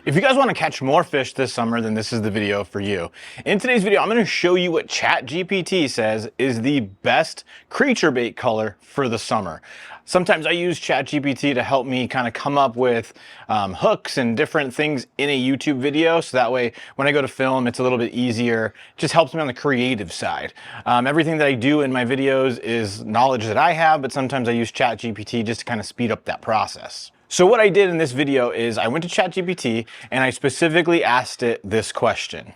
If you guys want to catch more fish this summer, then this is the video for you. In today's video, I'm going to show you what ChatGPT says is the best creature bait color for the summer. Sometimes I use ChatGPT to help me kind of come up with hooks and different things in a YouTube video. So that way, when I go to film, it's a little bit easier. It just helps me on the creative side. Everything that I do in my videos is knowledge that I have, but sometimes I use ChatGPT just to kind of speed up that process. So what I did in this video is I went to ChatGPT and I specifically asked it this question.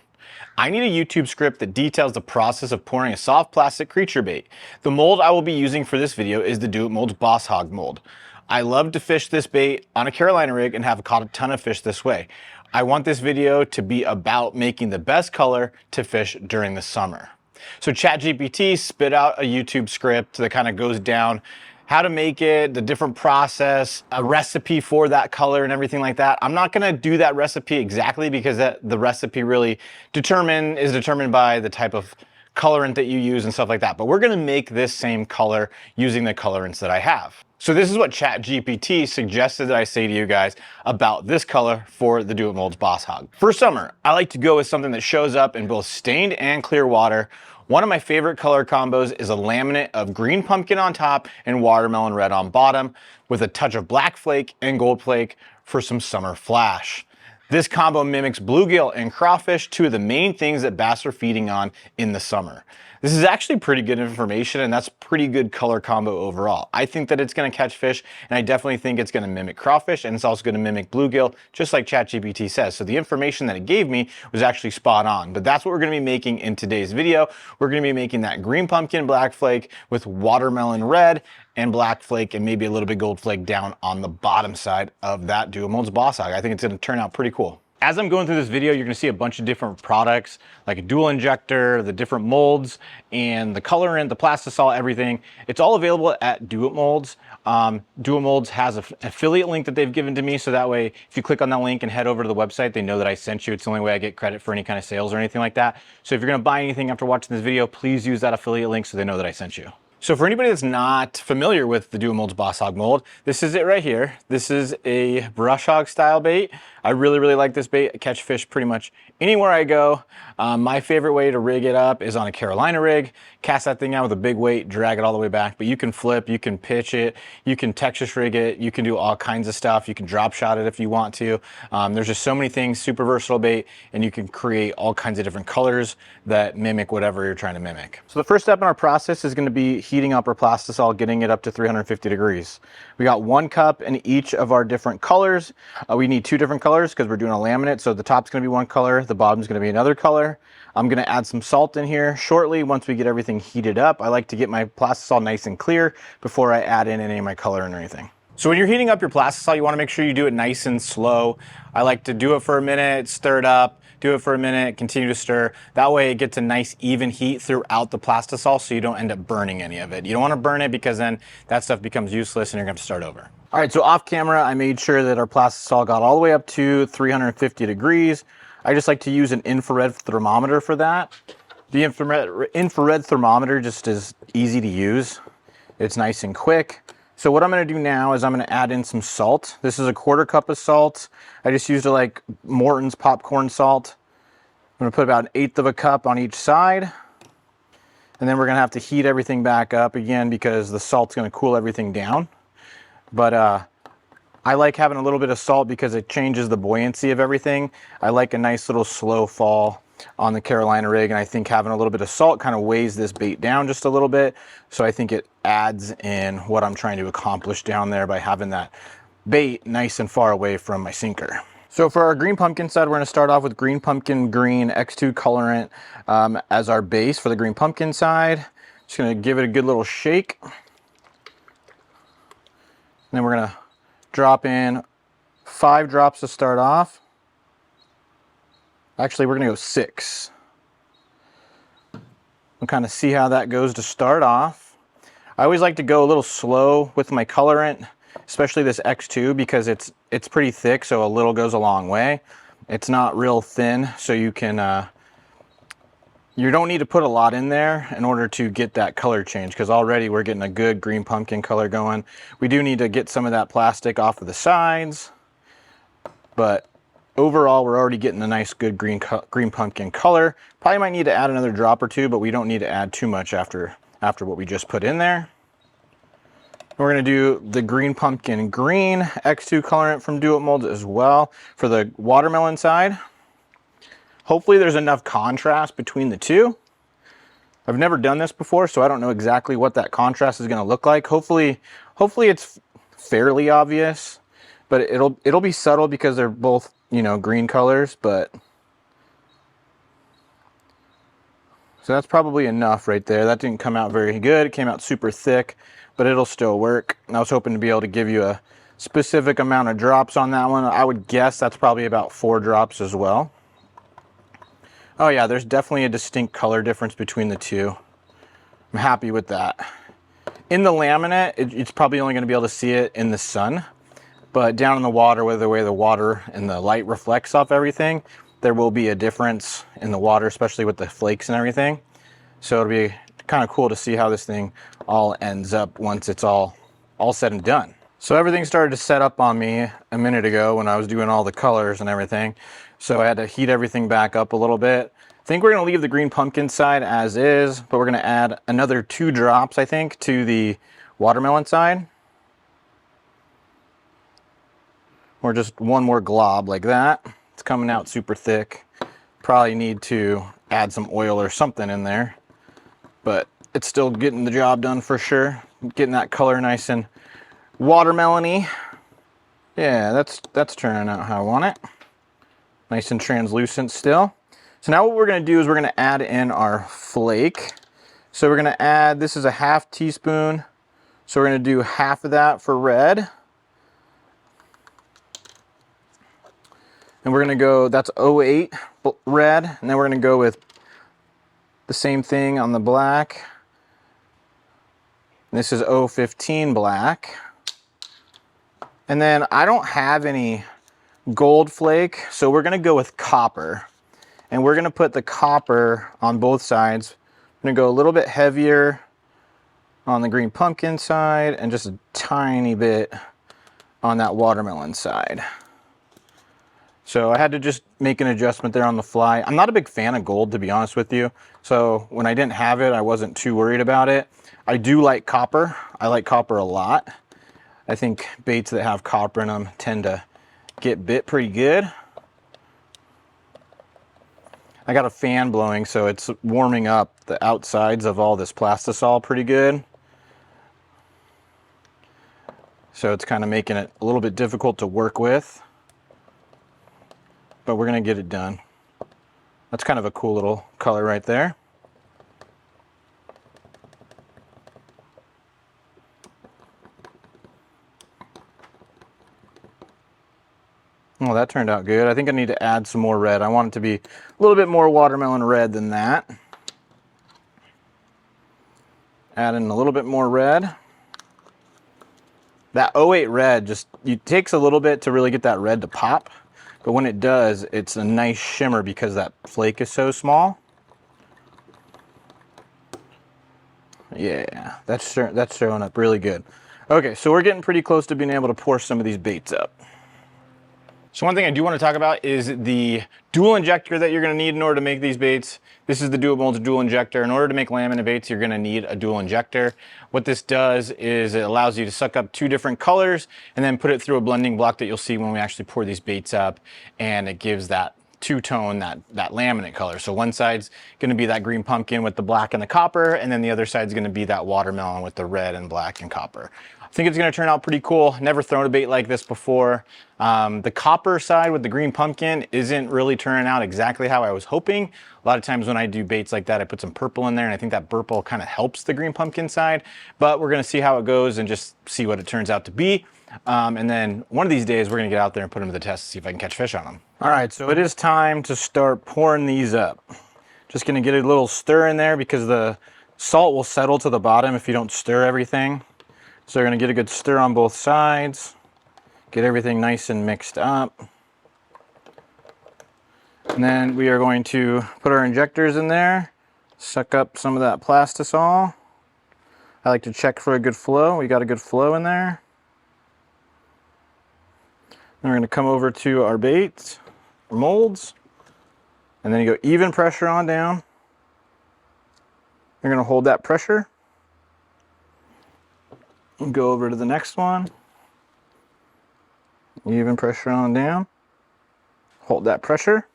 I need a YouTube script that details the process of pouring a soft plastic creature bait. The mold I will be using for this video is the Do It Mold's Boss Hog mold. I love to fish this bait on a Carolina rig and have caught a ton of fish this way. I want this video to be about making the best color to fish during the summer. So ChatGPT spit out a YouTube script that kind of goes down how to make it, the different process, a recipe for that color and everything like that. I'm not gonna do that recipe exactly because the recipe really is determined by the type of colorant that you use and stuff like that. But we're gonna make this same color using the colorants that I have. So this is what ChatGPT suggested that I say to you guys about this color for the Do It Mold's Boss Hog. For summer, I like to go with something that shows up in both stained and clear water. One of my favorite color combos is a laminate of green pumpkin on top and watermelon red on bottom with a touch of black flake and gold flake for some summer flash. This combo mimics bluegill and crawfish, two of the main things that bass are feeding on in the summer. This is actually pretty good information, and that's pretty good color combo overall. I think that it's gonna catch fish, and I definitely think it's gonna mimic crawfish, and it's also gonna mimic bluegill, just like ChatGPT says. So the information that it gave me was actually spot on, but that's what we're gonna be making in today's video. We're gonna be making that green pumpkin black flake with watermelon red and black flake and maybe a little bit gold flake down on the bottom side of that Do It Mold's Boss Hog. I think it's gonna turn out pretty cool. As I'm going through this video, you're gonna see a bunch of different products, like a dual injector, the different molds, and the colorant, the Plastisol, everything. It's all available at Do It Molds. Do It Molds has an affiliate link that they've given to me, so that way, if you click on that link and head over to the website, they know that I sent you. It's the only way I get credit for any kind of sales or anything like that. So if you're gonna buy anything after watching this video, please use that affiliate link so they know that I sent you. So for anybody that's not familiar with the Do It Mold's Boss Hog mold, this is it right here. This is a brush hog style bait. I really like this bait. I catch fish pretty much anywhere I go. My favorite way to rig it up is on a Carolina rig. Cast that thing out with a big weight, drag it all the way back. But you can flip, you can pitch it, you can Texas rig it, you can do all kinds of stuff. You can drop shot it if you want to. There's just so many things, super versatile bait, and you can create all kinds of different colors that mimic whatever you're trying to mimic. So the first step in our process is going to be heating up our Plastisol, getting it up to 350 degrees. We got 1 cup in each of our different colors. We need 2 different colors because we're doing a laminate, so the top's going to be 1 color, the bottom's going to be another color. I'm going to add some salt in here shortly once we get everything heated up. I like to get my Plastisol nice and clear before I add in any of my coloring or anything. So when you're heating up your Plastisol, you want to make sure you do it nice and slow. I like to do it for a minute, stir it up, do it for a minute, continue to stir. That way it gets a nice even heat throughout the Plastisol so you don't end up burning any of it. You don't want to burn it because then that stuff becomes useless and you're going to have to start over. All right, so off camera, I made sure that our Plastisol got all the way up to 350 degrees. I just like to use an infrared thermometer for that. The infrared thermometer just is easy to use. It's nice and quick. So what I'm gonna do now is I'm gonna add in some salt. This is a 1/4 cup of salt. I just used like Morton's popcorn salt. I'm gonna put about 1/8 of a cup on each side. And then we're gonna have to heat everything back up again because the salt's gonna cool everything down. But I like having a little bit of salt because it changes the buoyancy of everything. I like a nice little slow fall on the Carolina rig, and I think having a little bit of salt kind of weighs this bait down just a little bit. So I think it adds in what I'm trying to accomplish down there by having that bait nice and far away from my sinker. So for our green pumpkin side, we're going to start off with green pumpkin green X2 colorant as our base for the green pumpkin side. Just going to give it a good little shake. And then we're going to drop in 5 drops to start off. Actually, we're gonna go 6. We'll kind of see how that goes to start off. I always like to go a little slow with my colorant, especially this X2 because it's pretty thick, so a little goes a long way. It's not real thin, so you can you don't need to put a lot in there in order to get that color change because already we're getting a good green pumpkin color going. We do need to get some of that plastic off of the sides, but overall, we're already getting a nice good green pumpkin color. Probably might need to add another drop or two, but we don't need to add too much after what we just put in there. We're going to do the green pumpkin green X2 colorant from Do It Molds as well for the watermelon side. Hopefully there's enough contrast between the two. I've never done this before, so I don't know exactly what that contrast is going to look like. Hopefully it's fairly obvious, but it'll be subtle because they're both, you know, green colors, but so that's probably enough right there. That didn't come out very good. It came out super thick, but it'll still work. And I was hoping to be able to give you a specific amount of drops on that one. I would guess that's probably about 4 drops as well. Oh yeah, there's definitely a distinct color difference between the two. I'm happy with that. In the laminate, it's probably only going to be able to see it in the sun, but down in the water, with the way the water and the light reflects off everything, there will be a difference in the water, especially with the flakes and everything. So it'll be kind of cool to see how this thing all ends up once it's all said and done. So everything started to set up on me a minute ago when I was doing all the colors and everything. So I had to heat everything back up a little bit. I think we're going to leave the green pumpkin side as is, but we're going to add another 2 drops, I think, to the watermelon side. Or just one more glob like that. It's coming out super thick. Probably need to add some oil or something in there, but it's still getting the job done for sure. Getting that color nice and watermelon-y. Yeah, that's turning out how I want it. Nice and translucent still. So now what we're going to do is we're going to add in our flake. So we're going to add, this is a 1/2 teaspoon. So we're going to do half of that for red. And we're going to go, that's 08 red. And then we're going to go with the same thing on the black. And this is 015 black. And then I don't have any gold flake, so we're going to go with copper. And we're going to put the copper on both sides. I'm going to go a little bit heavier on the green pumpkin side and just a tiny bit on that watermelon side. So I had to just make an adjustment there on the fly. I'm not a big fan of gold, to be honest with you. So when I didn't have it, I wasn't too worried about it. I do like copper. I like copper a lot. I think baits that have copper in them tend to get bit pretty good. I got a fan blowing, so it's warming up the outsides of all this Plastisol pretty good. So it's kind of making it a little bit difficult to work with. But we're going to get it done. That's kind of a cool little color right there. Well, that turned out good. I think I need to add some more red. I want it to be a little bit more watermelon red than that. Add in a little bit more red. That 08 red just, it takes a little bit to really get that red to pop. But when it does, it's a nice shimmer because that flake is so small. Yeah, that's showing up really good. Okay, so we're getting pretty close to being able to pour some of these baits up. So one thing I do want to talk about is the dual injector that you're going to need in order to make these baits. This is the Do It Molds dual injector. In order to make laminate baits, you're going to need a dual injector. What this does is it allows you to suck up 2 different colors and then put it through a blending block that you'll see when we actually pour these baits up, and it gives that two-tone, that laminate color. So one side's going to be that green pumpkin with the black and the copper, and then the other side's going to be that watermelon with the red and black and copper. I think it's going to turn out pretty cool. Never thrown a bait like this before. The copper side with the green pumpkin isn't really turning out exactly how I was hoping. A lot of times when I do baits like that, I put some purple in there, and I think that purple kind of helps the green pumpkin side. But we're going to see how it goes and just see what it turns out to be. And then one of these days, we're going to get out there and put them to the test to see if I can catch fish on them. All right, so it is time to start pouring these up. Just going to get a little stir in there because the salt will settle to the bottom if you don't stir everything. So we're going to get a good stir on both sides, get everything nice and mixed up. And then we are going to put our injectors in there, suck up some of that Plastisol. I like to check for a good flow. We got a good flow in there. Then we're going to come over to our baits. molds, and then you go even pressure on down. You're gonna hold that pressure and go over to the next one. Even pressure on down. Hold that pressure.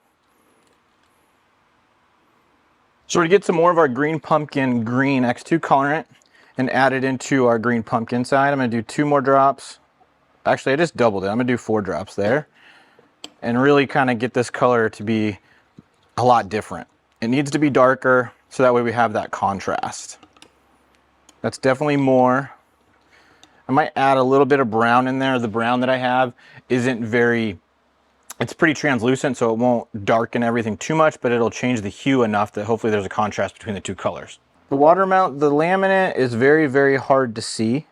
So we're gonna get some more of our green pumpkin green X2 colorant and add it into our green pumpkin side. I'm gonna do 2 more drops. Actually, I just doubled it. I'm gonna do 4 drops there and really kind of get this color to be a lot different. It needs to be darker so that way we have that contrast. That's definitely more. I might add a little bit of brown in there. The brown that I have isn't very, it's pretty translucent, so it won't darken everything too much, but it'll change the hue enough that hopefully there's a contrast between the 2 colors. The the laminate is very, very hard to see.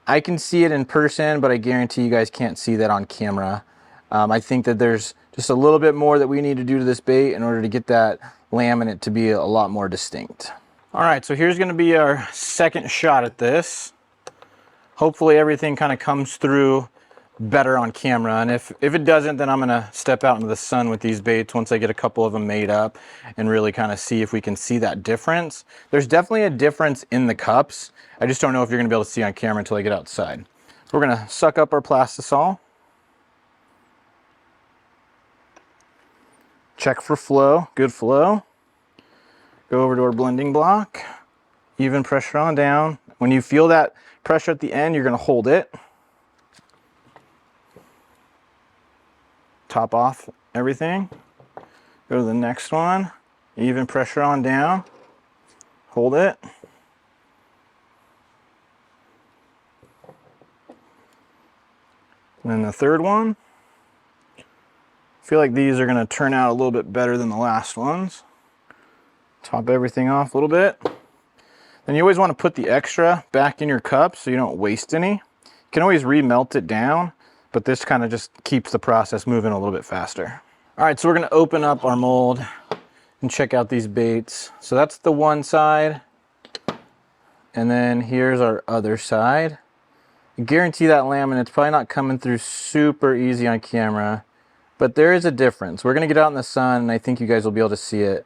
I can see it in person, but I guarantee you guys can't see that on camera. I think that there's just a little bit more that we need to do to this bait in order to get that laminate to be a lot more distinct. All right, so here's gonna be our second shot at this. Hopefully everything kind of comes through better on camera, and if it doesn't, then I'm gonna step out into the sun with these baits once I get a couple of them made up and really kind of see if we can see that difference. There's definitely a difference in the cups. I just don't know if you're gonna be able to see on camera until I get outside. So we're gonna suck up our Plastisol. Check for flow, good flow. Go over to our blending block, even pressure on down. When you feel that pressure at the end, you're gonna hold it. Top off everything. Go to the next one, even pressure on down. Hold it. And then the third one. I feel like these are gonna turn out a little bit better than the last ones. Top everything off a little bit. Then you always want to put the extra back in your cup so you don't waste any. You can always remelt it down, but this kind of just keeps the process moving a little bit faster. All right, so we're gonna open up our mold and check out these baits. So that's the one side, and then here's our other side. I guarantee that laminate's probably not coming through super easy on camera, but there is a difference. We're gonna get out in the sun, and I think you guys will be able to see it.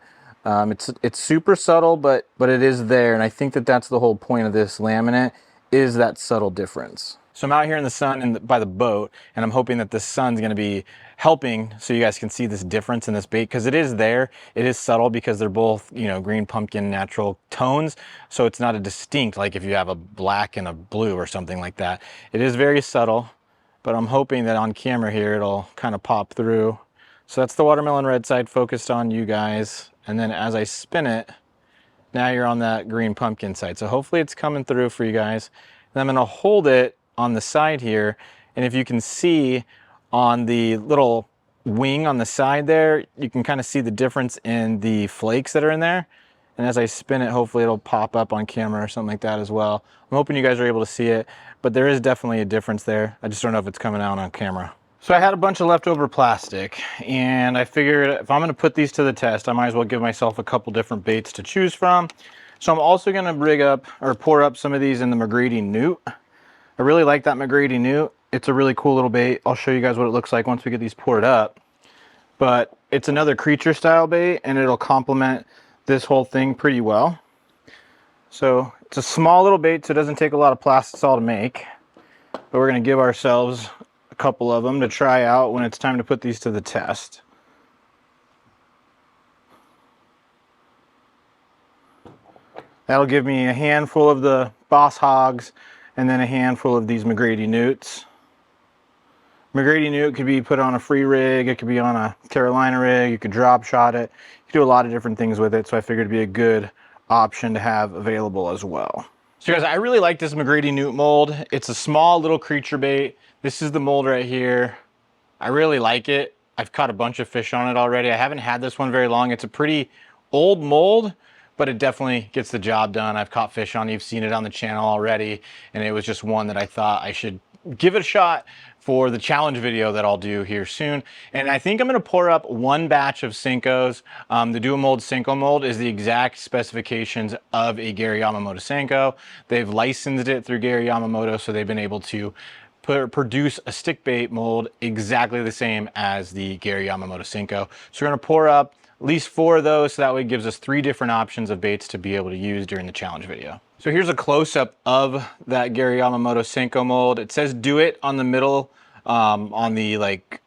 It's super subtle, but it is there, and I think that that's the whole point of this laminate, is that subtle difference. So I'm out here in the sun and by the boat, and I'm hoping that the sun's gonna be helping so you guys can see this difference in this bait, because it is there. It is subtle because they're both, you know, green pumpkin natural tones, so it's not a distinct, like if you have a black and a blue or something like that. It is very subtle, but I'm hoping that on camera here it'll kind of pop through. So that's the watermelon red side focused on you guys. And then as I spin it, now you're on that green pumpkin side. So hopefully it's coming through for you guys. And I'm gonna hold it on the side here. And if you can see on the little wing on the side there, you can kind of see the difference in the flakes that are in there. And as I spin it, hopefully it'll pop up on camera or something like that as well. I'm hoping you guys are able to see it, but there is definitely a difference there. I just don't know if it's coming out on camera. So I had a bunch of leftover plastic, and I figured if I'm gonna put these to the test, I might as well give myself a couple different baits to choose from. So I'm also gonna rig up or pour up some of these in the McGrady Newt. I really like that McGrady Newt. It's a really cool little bait. I'll show you guys what it looks like once we get these poured up. But it's another creature style bait, and it'll complement this whole thing pretty well. So it's a small little bait, so it doesn't take a lot of Plastisol to make. But we're gonna give ourselves a couple of them to try out when it's time to put these to the test. That'll give me a handful of the Boss Hogs and then a handful of these McGrady Newts. McGrady Newt could be put on a free rig, it could be on a Carolina rig, you could drop shot it. You could do a lot of different things with it, so I figured it'd be a good option to have available as well. So guys, I really like this McGrady Newt mold. It's a small little creature bait. This is the mold right here. I really like it. I've caught a bunch of fish on it already. I haven't had this one very long. It's a pretty old mold, but it definitely gets the job done. I've caught fish on it. You've seen it on the channel already, and it was just one that I thought I should give it a shot for the challenge video that I'll do here soon. And I think I'm gonna pour up one batch of Senkos. The Dual Mold Senko mold is the exact specifications of a Gary Yamamoto Senko. They've licensed it through Gary Yamamoto, so they've been able to produce a stick bait mold exactly the same as the Gary Yamamoto Senko. So we're gonna pour up at least 4 of those, so that way it gives us 3 different options of baits to be able to use during the challenge video. So here's a close-up of that Gary Yamamoto Senko mold. It says do it on the middle, on the like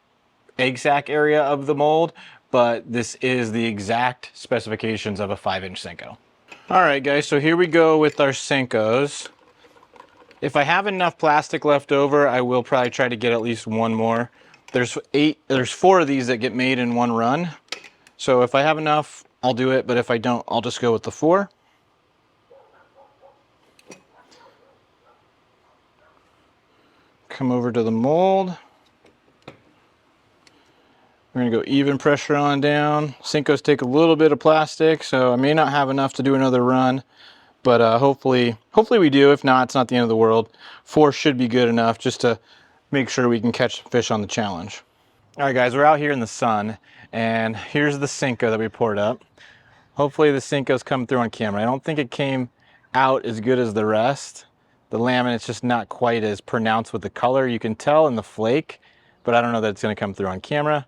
egg sac area of the mold, but this is the exact specifications of a 5-inch Senko. All right, guys, so here we go with our Senkos. If I have enough plastic left over, I will probably try to get at least one more. There's 4 of these that get made in one run. So if I have enough, I'll do it, but if I don't, I'll just go with the 4. Come over to the mold. We're gonna go even pressure on down. Senkos take a little bit of plastic, so I may not have enough to do another run, but hopefully we do. If not, it's not the end of the world. 4 should be good enough just to make sure we can catch fish on the challenge. All right, guys, we're out here in the sun, and here's the Senko that we poured up. Hopefully the Senko's come through on camera. I don't think it came out as good as the rest. The laminate's just not quite as pronounced with the color. You can tell in the flake, but I don't know that it's gonna come through on camera.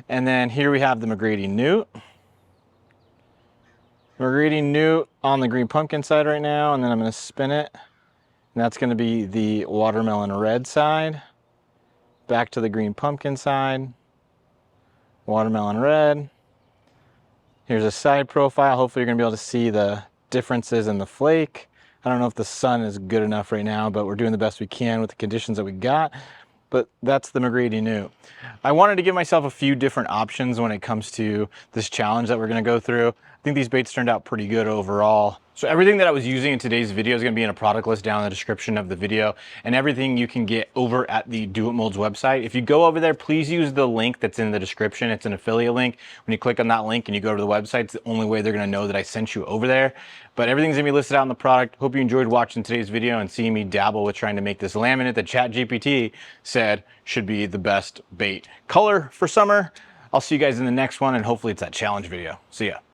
And then here we have the McGrady Newt. McGrady Newt on the green pumpkin side right now, and then I'm gonna spin it. And that's gonna be the watermelon red side. Back to the green pumpkin side. Watermelon red. Here's a side profile. Hopefully you're gonna be able to see the differences in the flake. I don't know if the sun is good enough right now, but we're doing the best we can with the conditions that we got. But that's the McGrady Newt. I wanted to give myself a few different options when it comes to this challenge that we're gonna go through. I think these baits turned out pretty good overall. So everything that I was using in today's video is gonna be in a product list down in the description of the video, and everything you can get over at the Do It Molds website. If you go over there, please use the link that's in the description. It's an affiliate link. When you click on that link and you go to the website, it's the only way they're gonna know that I sent you over there. But everything's gonna be listed out in the product. Hope you enjoyed watching today's video and seeing me dabble with trying to make this laminate that ChatGPT said should be the best bait color for summer. I'll see you guys in the next one, and hopefully it's that challenge video. See ya.